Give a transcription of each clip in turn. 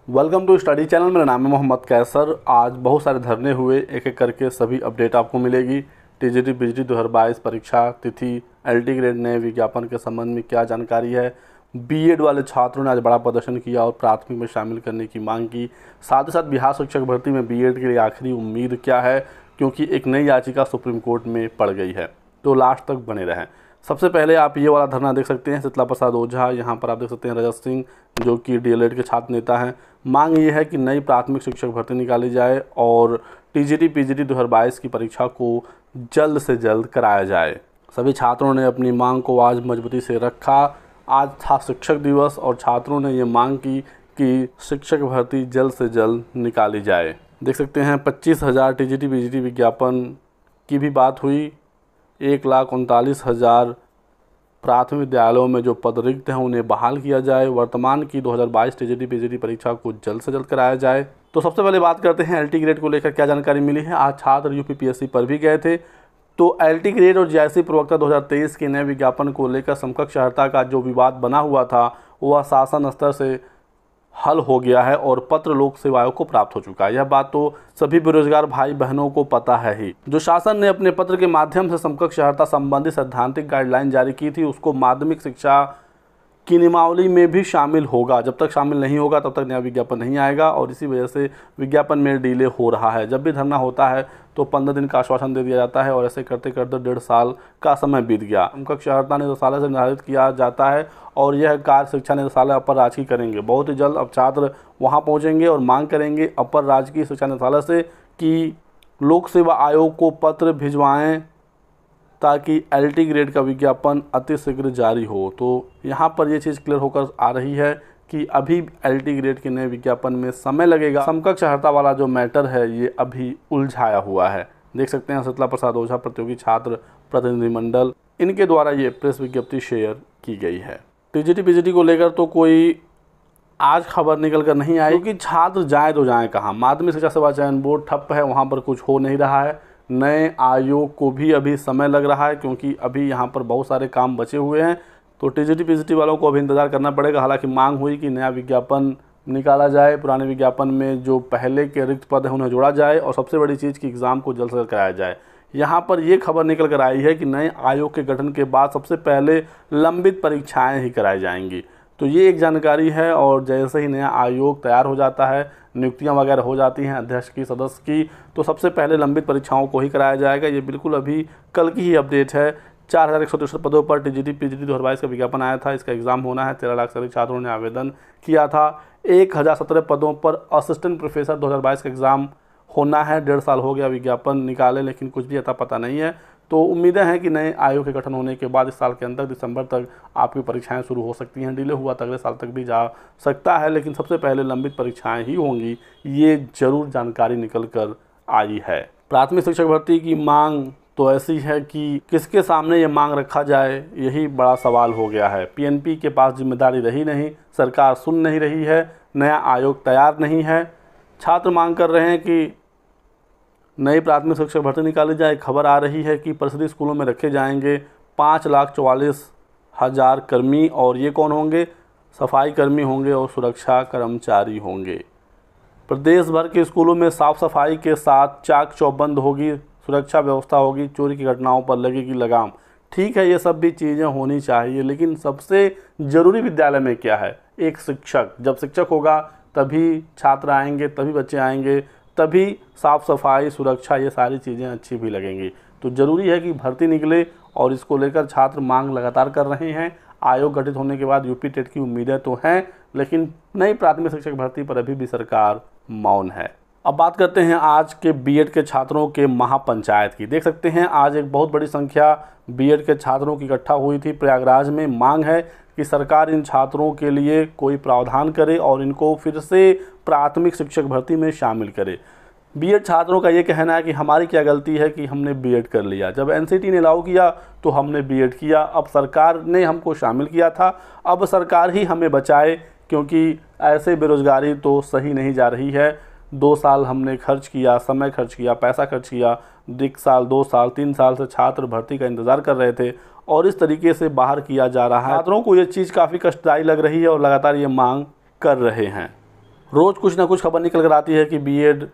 Welcome to study channel. मेरा नाम है मोहम्मद कैसर। आज बहुत सारे धरने हुए, एक एक करके सभी अपडेट आपको मिलेगी। टीजीटी पीजीटी 2022 परीक्षा तिथि, एलटी ग्रेड नए विज्ञापन के संबंध में क्या जानकारी है। बीएड वाले छात्रों ने आज बड़ा प्रदर्शन किया और प्राथमिक में शामिल करने की मांग की। साथ ही साथ बिहार शिक्षक भर्ती में बीएड के लिए आखिरी उम्मीद क्या है, क्योंकि एक नई याचिका सुप्रीम कोर्ट में पड़ गई है। तो लास्ट तक बने रहें। सबसे पहले आप ये वाला धरना देख सकते हैं, शीतला प्रसाद ओझा। यहाँ पर आप देख सकते हैं रजत सिंह, जो कि डीएलएड के छात्र नेता हैं। मांग ये है कि नई प्राथमिक शिक्षक भर्ती निकाली जाए और टीजीटी पीजीटी 2022 की परीक्षा को जल्द से जल्द कराया जाए। सभी छात्रों ने अपनी मांग को आज मजबूती से रखा। आज था शिक्षक दिवस और छात्रों ने ये मांग की कि शिक्षक भर्ती जल्द से जल्द निकाली जाए। देख सकते हैं 25,000 टीजीटी पीजीटी विज्ञापन की भी बात हुई। 1,39,000 प्राथमिक विद्यालयों में जो पद रिक्त हैं उन्हें बहाल किया जाए। वर्तमान की 2022 टीजीटी पीजीटी परीक्षा को जल्द से जल्द कराया जाए। तो सबसे पहले बात करते हैं एलटी ग्रेड को लेकर क्या जानकारी मिली है। आज छात्र यूपीपीएससी पर भी गए थे। तो एलटी ग्रेड और जेएससी प्रवक्ता 2023 के नए विज्ञापन को लेकर समकक्ष अर्हता का जो विवाद बना हुआ था वह शासन स्तर से हल हो गया है और पत्र लोक सेवा आयोग को प्राप्त हो चुका है। यह बात तो सभी बेरोजगार भाई बहनों को पता है ही। जो शासन ने अपने पत्र के माध्यम से समकक्ष अर्हता संबंधी सैद्धांतिक गाइडलाइन जारी की थी, उसको माध्यमिक शिक्षा की नियमावली में भी शामिल होगा। जब तक शामिल नहीं होगा तब तक नया विज्ञापन नहीं आएगा और इसी वजह से विज्ञापन में डिले हो रहा है। जब भी धरना होता है तो 15 दिन का आश्वासन दे दिया जाता है और ऐसे करते करते 1.5 साल का समय बीत गया। समकक्ष अर्हता निदेशालय से निर्धारित किया जाता है और यह कार्य शिक्षा निदेशालय अपर राजकीय करेंगे। बहुत ही जल्द अब छात्र वहां पहुंचेंगे और मांग करेंगे अपर राजकीय शिक्षा निदेशालय से कि लोक सेवा आयोग को पत्र भिजवाएं ताकि एलटी ग्रेड का विज्ञापन अतिशीघ्र जारी हो। तो यहाँ पर ये चीज़ क्लियर होकर आ रही है कि अभी एलटी ग्रेड के नए विज्ञापन में समय लगेगा। समकक्ष अर्हता वाला जो मैटर है ये अभी उलझाया हुआ है। देख सकते हैं शीतला प्रसाद ओझा प्रतियोगी छात्र प्रतिनिधिमंडल, इनके द्वारा ये प्रेस विज्ञप्ति शेयर की गई है। टीजीटी पीजीटी को लेकर तो कोई आज खबर निकल कर नहीं आई, क्योंकि छात्र जाए तो जाएँ कहाँ। माध्यमिक शिक्षा सेवा चयन बोर्ड ठप्प है, वहाँ पर कुछ हो नहीं रहा है। नए आयोग को भी अभी समय लग रहा है, क्योंकि अभी यहाँ पर बहुत सारे काम बचे हुए हैं। तो टीजीटी पीजीटी वालों को अभी इंतज़ार करना पड़ेगा। हालांकि मांग हुई कि नया विज्ञापन निकाला जाए, पुराने विज्ञापन में जो पहले के रिक्त पद हैं उन्हें जोड़ा जाए और सबसे बड़ी चीज़ की एग्ज़ाम को जल्द से जल्द कराया जाए। यहाँ पर ये खबर निकल कर आई है कि नए आयोग के गठन के बाद सबसे पहले लंबित परीक्षाएँ ही कराई जाएंगी। तो ये एक जानकारी है और जैसे ही नया आयोग तैयार हो जाता है, नियुक्तियां वगैरह हो जाती हैं अध्यक्ष की, सदस्य की, तो सबसे पहले लंबित परीक्षाओं को ही कराया जाएगा। ये बिल्कुल अभी कल की ही अपडेट है। 4,163 पदों पर टीजीटी पीजीटी 2022 का विज्ञापन आया था। इसका एग्ज़ाम होना है। 13 लाख से अधिक छात्रों ने आवेदन किया था। 1,017 पदों पर असिस्टेंट प्रोफेसर 2022 का एग्ज़ाम होना है। 1.5 साल हो गया विज्ञापन निकाले, लेकिन कुछ भी अता पता नहीं है। तो उम्मीदें हैं कि नए आयोग के गठन होने के बाद इस साल के अंदर दिसंबर तक आपकी परीक्षाएं शुरू हो सकती हैं। डिले हुआ तो अगले साल तक भी जा सकता है, लेकिन सबसे पहले लंबित परीक्षाएं ही होंगी, ये जरूर जानकारी निकल कर आई है। प्राथमिक शिक्षक भर्ती की मांग तो ऐसी है कि किसके सामने ये मांग रखा जाए, यही बड़ा सवाल हो गया है। पीएनपी के पास जिम्मेदारी रही नहीं, सरकार सुन नहीं रही है, नया आयोग तैयार नहीं है। छात्र मांग कर रहे हैं कि नई प्राथमिक शिक्षक भर्ती निकाली जाए। खबर आ रही है कि परिषदीय स्कूलों में रखे जाएंगे 5,44,000 कर्मी, और ये कौन होंगे? सफाई कर्मी होंगे और सुरक्षा कर्मचारी होंगे। प्रदेश भर के स्कूलों में साफ सफाई के साथ चाक चौबंद होगी, सुरक्षा व्यवस्था होगी, चोरी की घटनाओं पर लगेगी लगाम। ठीक है, ये सब भी चीज़ें होनी चाहिए, लेकिन सबसे ज़रूरी विद्यालय में क्या है? एक शिक्षक। जब शिक्षक होगा तभी छात्र आएंगे, तभी बच्चे आएंगे, तभी साफ़ सफाई, सुरक्षा, ये सारी चीज़ें अच्छी भी लगेंगी। तो ज़रूरी है कि भर्ती निकले और इसको लेकर छात्र मांग लगातार कर रहे हैं। आयोग गठित होने के बाद यूपी टेट की उम्मीदें तो हैं, लेकिन नई प्राथमिक शिक्षक भर्ती पर अभी भी सरकार मौन है। अब बात करते हैं आज के बीएड के छात्रों के महापंचायत की। देख सकते हैं आज एक बहुत बड़ी संख्या बीएड के छात्रों की इकट्ठा हुई थी प्रयागराज में। मांग है कि सरकार इन छात्रों के लिए कोई प्रावधान करे और इनको फिर से प्राथमिक शिक्षक भर्ती में शामिल करे। बीएड छात्रों का ये कहना है कि हमारी क्या गलती है कि हमने बीएड कर लिया। जब एनसीटी ने अलाउ किया तो हमने बीएड किया, अब सरकार ने हमको शामिल किया था, अब सरकार ही हमें बचाए, क्योंकि ऐसे बेरोजगारी तो सही नहीं जा रही है। 2 साल हमने खर्च किया, समय खर्च किया, पैसा खर्च किया। 1 साल, 2 साल, 3 साल से छात्र भर्ती का इंतज़ार कर रहे थे और इस तरीके से बाहर किया जा रहा है। छात्रों को ये चीज़ काफ़ी कष्टदायी लग रही है और लगातार ये मांग कर रहे हैं। रोज़ कुछ ना कुछ खबर निकल कर आती है कि बीएड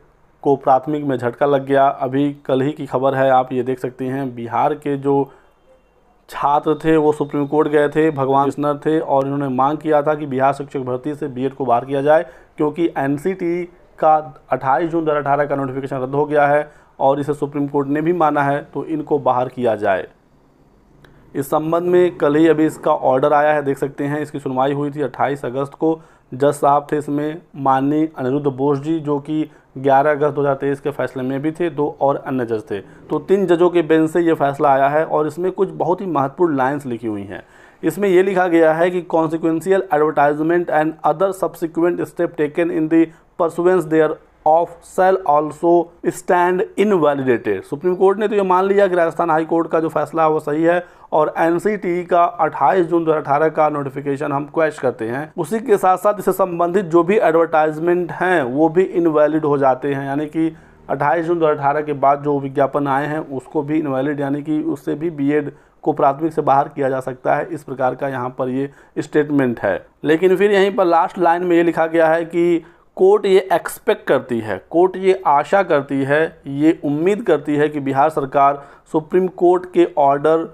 को प्राथमिक में झटका लग गया। अभी कल ही की खबर है, आप ये देख सकते हैं, बिहार के जो छात्र थे वो सुप्रीम कोर्ट गए थे, भगवान कृष्णर थे, और इन्होंने मांग किया था कि बिहार शिक्षक भर्ती से बीएड को बाहर किया जाए, क्योंकि एनसीटी का 28 जून 2018 का नोटिफिकेशन रद्द हो गया है और इसे सुप्रीम कोर्ट ने भी माना है, तो इनको बाहर किया जाए। इस संबंध में कल ही अभी इसका ऑर्डर आया है, देख सकते हैं। इसकी सुनवाई हुई थी 28 अगस्त को। जज साहब थे इसमें माननीय अनिरुद्ध बोस जी, जो कि 11 अगस्त 2023 के फैसले में भी थे। 2 और अन्य जज थे, तो 3 जजों के बेंच से ये फैसला आया है और इसमें कुछ बहुत ही महत्वपूर्ण लाइन्स लिखी हुई हैं। इसमें यह लिखा गया है कि consequential advertisement and other subsequent step taken in the pursuance thereof sale also stand invalidated. Supreme court ने तो ये मान लिया कि राजस्थान हाई कोर्ट का जो फैसला है वो सही है और एनसीटी का 28 जून 2018 का नोटिफिकेशन हम क्वेश करते हैं। उसी के साथ साथ इससे संबंधित जो भी एडवर्टाइजमेंट हैं वो भी इनवैलिड हो जाते हैं, यानी कि 28 जून 2018 के बाद जो विज्ञापन आए हैं उसको भी इनवैलिड, यानी कि उससे भी बीएड को प्राथमिक से बाहर किया जा सकता है। इस प्रकार का यहाँ पर ये स्टेटमेंट है। लेकिन फिर यहीं पर लास्ट लाइन में ये लिखा गया है कि कोर्ट ये एक्सपेक्ट करती है, कोर्ट ये आशा करती है, ये उम्मीद करती है कि बिहार सरकार सुप्रीम कोर्ट के ऑर्डर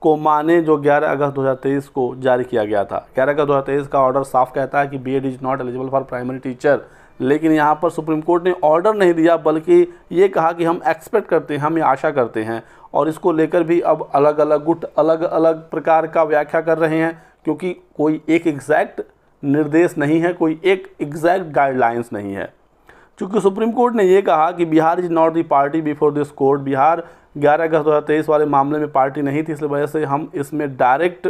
को माने जो 11 अगस्त 2023 को जारी किया गया था। 11 अगस्त 2023 का ऑर्डर साफ कहता है कि BEd is not eligible for primary teacher, लेकिन यहाँ पर सुप्रीम कोर्ट ने ऑर्डर नहीं दिया, बल्कि ये कहा कि हम एक्सपेक्ट करते हैं, हम ये आशा करते हैं। और इसको लेकर भी अब अलग अलग गुट अलग अलग प्रकार का व्याख्या कर रहे हैं, क्योंकि कोई एक एग्जैक्ट निर्देश नहीं है, कोई एक एग्जैक्ट गाइडलाइंस नहीं है। चूँकि सुप्रीम कोर्ट ने ये कहा कि Bihar is not the party before this court, Bihar 11 अगस्त 2023 वाले मामले में पार्टी नहीं थी, इसलिए वजह से हम इसमें डायरेक्ट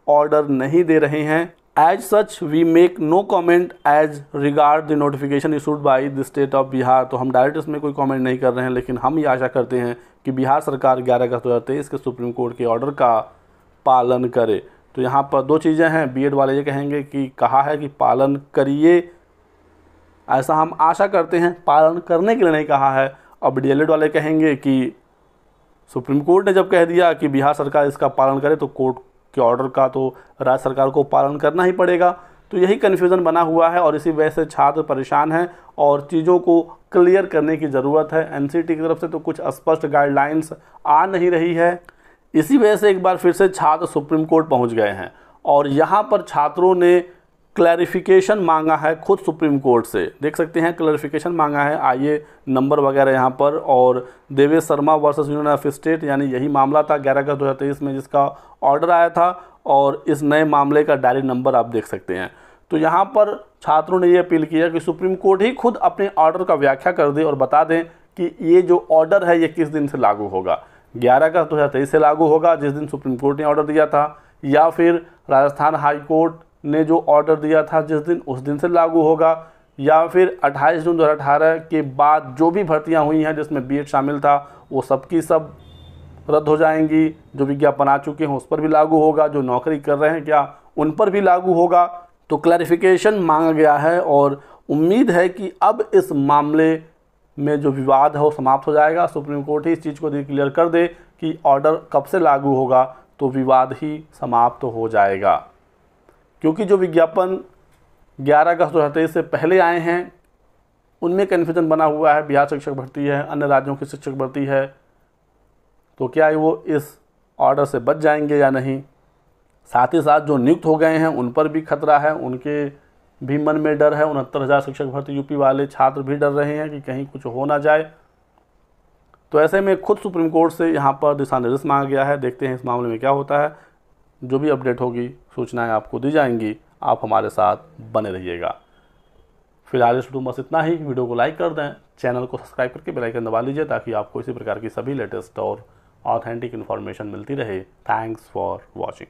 ऑर्डर नहीं दे रहे हैं। As such we make no comment as regard the notification issued by the state of Bihar. तो हम डायरेक्ट इसमें कोई कमेंट नहीं कर रहे हैं, लेकिन हम ये आशा करते हैं कि बिहार सरकार 11 अगस्त 2023 के सुप्रीम कोर्ट के ऑर्डर का पालन करे। तो यहाँ पर 2 चीज़ें हैं, बीएड वाले ये कहेंगे कि कहा है कि पालन करिए, ऐसा हम आशा करते हैं, पालन करने के लिए नहीं कहा है। अब डीएलएड वाले कहेंगे कि सुप्रीम कोर्ट ने जब कह दिया कि बिहार सरकार इसका पालन करे, तो कोर्ट के ऑर्डर का तो राज्य सरकार को पालन करना ही पड़ेगा। तो यही कन्फ्यूज़न बना हुआ है और इसी वजह से छात्र परेशान हैं और चीज़ों को क्लियर करने की ज़रूरत है। एनसीटी की तरफ से तो कुछ स्पष्ट गाइडलाइंस आ नहीं रही है। इसी वजह से एक बार फिर से छात्र सुप्रीम कोर्ट पहुंच गए हैं और यहाँ पर छात्रों ने क्लैरिफिकेशन मांगा है खुद सुप्रीम कोर्ट से। देख सकते हैं क्लैरिफिकेशन मांगा है, आइए नंबर वगैरह यहाँ पर, और Devesh Sharma versus union of state, यानी यही मामला था 11 अगस्त 2023 में जिसका ऑर्डर आया था, और इस नए मामले का डायरी नंबर आप देख सकते हैं। तो यहाँ पर छात्रों ने ये अपील किया कि सुप्रीम कोर्ट ही खुद अपने ऑर्डर का व्याख्या कर दे और बता दें कि ये जो ऑर्डर है ये किस दिन से लागू होगा। 11 अगस्त 2023 से लागू होगा जिस दिन सुप्रीम कोर्ट ने ऑर्डर दिया था, या फिर राजस्थान हाई कोर्ट ने जो ऑर्डर दिया था जिस दिन, उस दिन से लागू होगा, या फिर 28 जून 2018 के बाद जो भी भर्तियां हुई हैं जिसमें बीएड शामिल था वो सब की सब रद्द हो जाएंगी। जो विज्ञापन आ चुके हैं उस पर भी लागू होगा, जो नौकरी कर रहे हैं क्या उन पर भी लागू होगा। तो क्लैरिफिकेशन मांगा गया है और उम्मीद है कि अब इस मामले में जो विवाद है वो समाप्त हो जाएगा। सुप्रीम कोर्ट ही इस चीज़ को क्लियर कर दे कि ऑर्डर कब से लागू होगा, तो विवाद ही समाप्त हो जाएगा। क्योंकि जो विज्ञापन 11 अगस्त 2023 से पहले आए हैं उनमें कन्फ्यूजन बना हुआ है। बिहार शिक्षक भर्ती है, अन्य राज्यों की शिक्षक भर्ती है, तो क्या वो इस ऑर्डर से बच जाएंगे या नहीं। साथ ही साथ जो नियुक्त हो गए हैं उन पर भी खतरा है, उनके भी मन में डर है। 69,000 शिक्षक भर्ती यूपी वाले छात्र भी डर रहे हैं कि कहीं कुछ हो ना जाए। तो ऐसे में खुद सुप्रीम कोर्ट से यहाँ पर दिशा निर्देश मांगा गया है। देखते हैं इस मामले में क्या होता है। जो भी अपडेट होगी सूचनाएं आपको दी जाएंगी, आप हमारे साथ बने रहिएगा। फिलहाल इस वीडियो में बस इतना ही। वीडियो को लाइक कर दें, चैनल को सब्सक्राइब करके बेल आइकन दबा लीजिए ताकि आपको इसी प्रकार की सभी लेटेस्ट और ऑथेंटिक इन्फॉर्मेशन मिलती रहे। Thanks for watching.